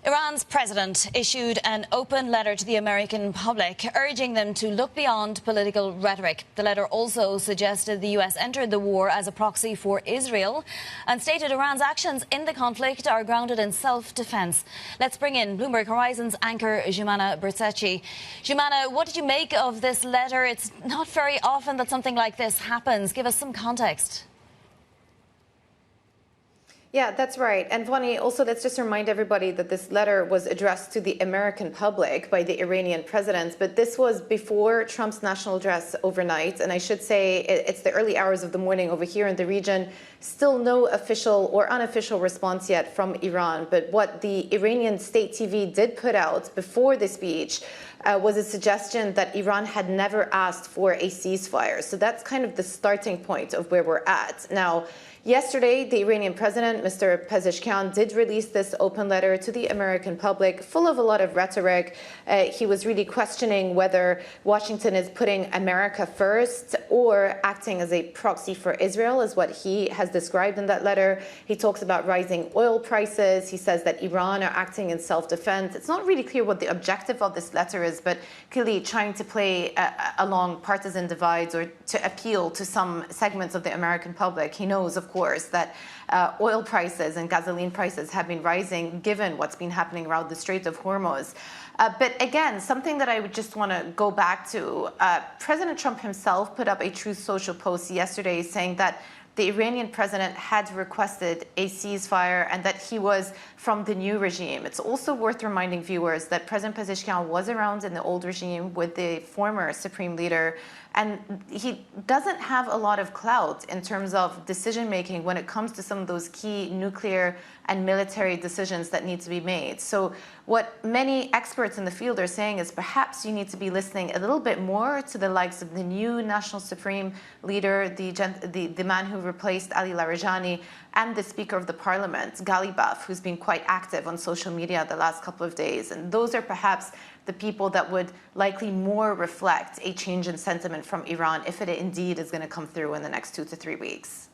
Iran's president issued an open letter to the American public, urging them to look beyond political rhetoric. The letter also suggested the US entered the war as a proxy for Israel and stated Iran's actions in the conflict are grounded in self-defense. Let's bring in Bloomberg Horizon's anchor, Joumanna Bercetche. Joumanna, what did you make of this letter? It's not very often that something like this happens. Give us some context. Yeah, that's right. And Vani, also let's just remind everybody that this letter was addressed to the American public by the Iranian president, but this was before Trump's national address overnight. And I should say it's the early hours of the morning over here in the region. Still no official or unofficial response yet from Iran. But what the Iranian state TV did put out before the speech was a suggestion that Iran had never asked for a ceasefire. So that's kind of the starting point of where we're at. Now, yesterday, the Iranian president, Mr. Pezeshkian, did release this open letter to the American public, full of a lot of rhetoric. He was really questioning whether Washington is putting America first or acting as a proxy for Israel, is what he has described in that letter. He talks about rising oil prices. He says that Iran are acting in self-defense. It's not really clear what the objective of this letter is, but clearly trying to play along partisan divides or to appeal to some segments of the American public. He knows, of course, that oil prices and gasoline prices have been rising given what's been happening around the Strait of Hormuz. But again, something that I would just want to go back to, President Trump himself put up a Truth Social post yesterday saying that the Iranian president had requested a ceasefire and that he was from the new regime. It's also worth reminding viewers that President Pezeshkian was around in the old regime with the former supreme leader, and he doesn't have a lot of clout in terms of decision-making when it comes to some of those key nuclear and military decisions that need to be made. So what many experts in the field are saying is perhaps you need to be listening a little bit more to the likes of the new national supreme leader, the man who replaced Ali Larijani, and the Speaker of the Parliament, Ghalibaf, who's been quite active on social media the last couple of days. And those are perhaps the people that would likely more reflect a change in sentiment from Iran if it indeed is going to come through in the next 2 to 3 weeks.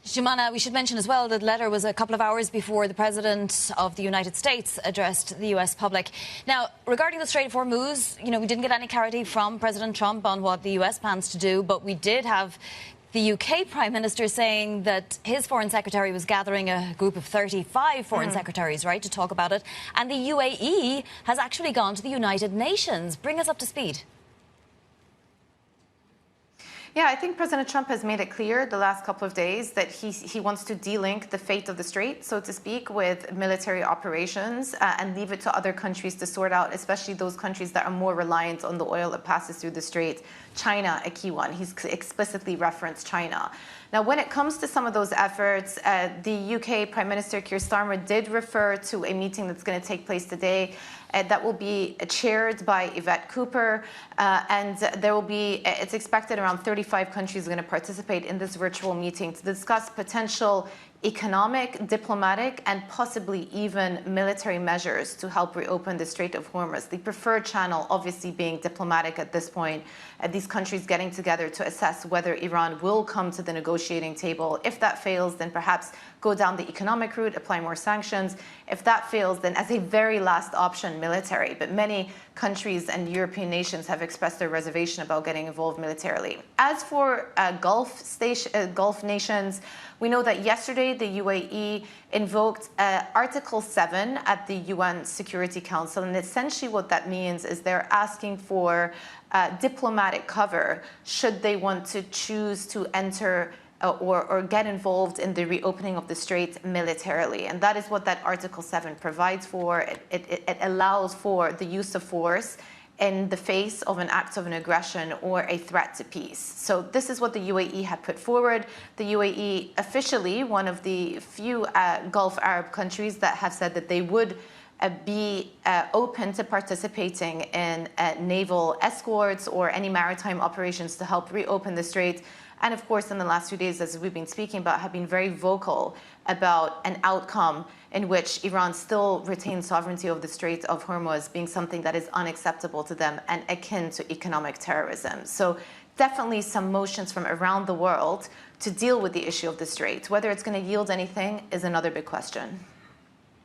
Joumanna, we should mention as well that the letter was a couple of hours before the President of the United States addressed the US public. Now, regarding the Strait of Hormuz, we didn't get any clarity from President Trump on what the US plans to do, but we did have the UK Prime Minister saying that his Foreign Secretary was gathering a group of 35 Foreign Secretaries, right, to talk about it. And the UAE has actually gone to the United Nations. Bring us up to speed. Yeah, I think President Trump has made it clear the last couple of days that he wants to de-link the fate of the strait, so to speak, with military operations and leave it to other countries to sort out, especially those countries that are more reliant on the oil that passes through the strait. China, a key one. He's explicitly referenced China. Now, when it comes to some of those efforts, the UK Prime Minister Keir Starmer did refer to a meeting that's going to take place today that will be chaired by Yvette Cooper, and there will be, it's expected around 35 countries are going to participate in this virtual meeting to discuss potential economic, diplomatic, and possibly even military measures to help reopen the Strait of Hormuz. The preferred channel obviously being diplomatic at this point, these countries getting together to assess whether Iran will come to the negotiating table. If that fails, then perhaps go down the economic route, apply more sanctions. If that fails, then as a very last option, military. But many countries and European nations have expressed their reservation about getting involved militarily. As for Gulf nations, we know that yesterday the UAE invoked Article 7 at the UN Security Council, and essentially what that means is they're asking for diplomatic cover should they want to choose to enter or get involved in the reopening of the strait militarily. And that is what that Article 7 provides for. It allows for the use of force in the face of an act of an aggression or a threat to peace. So this is what the UAE had put forward. The UAE officially one of the few Gulf Arab countries that have said that they would be open to participating in naval escorts or any maritime operations to help reopen the strait. And of course, in the last few days, as we've been speaking about, have been very vocal about an outcome in which Iran still retains sovereignty of the Strait of Hormuz being something that is unacceptable to them and akin to economic terrorism. So definitely some motions from around the world to deal with the issue of the strait. Whether it's going to yield anything is another big question.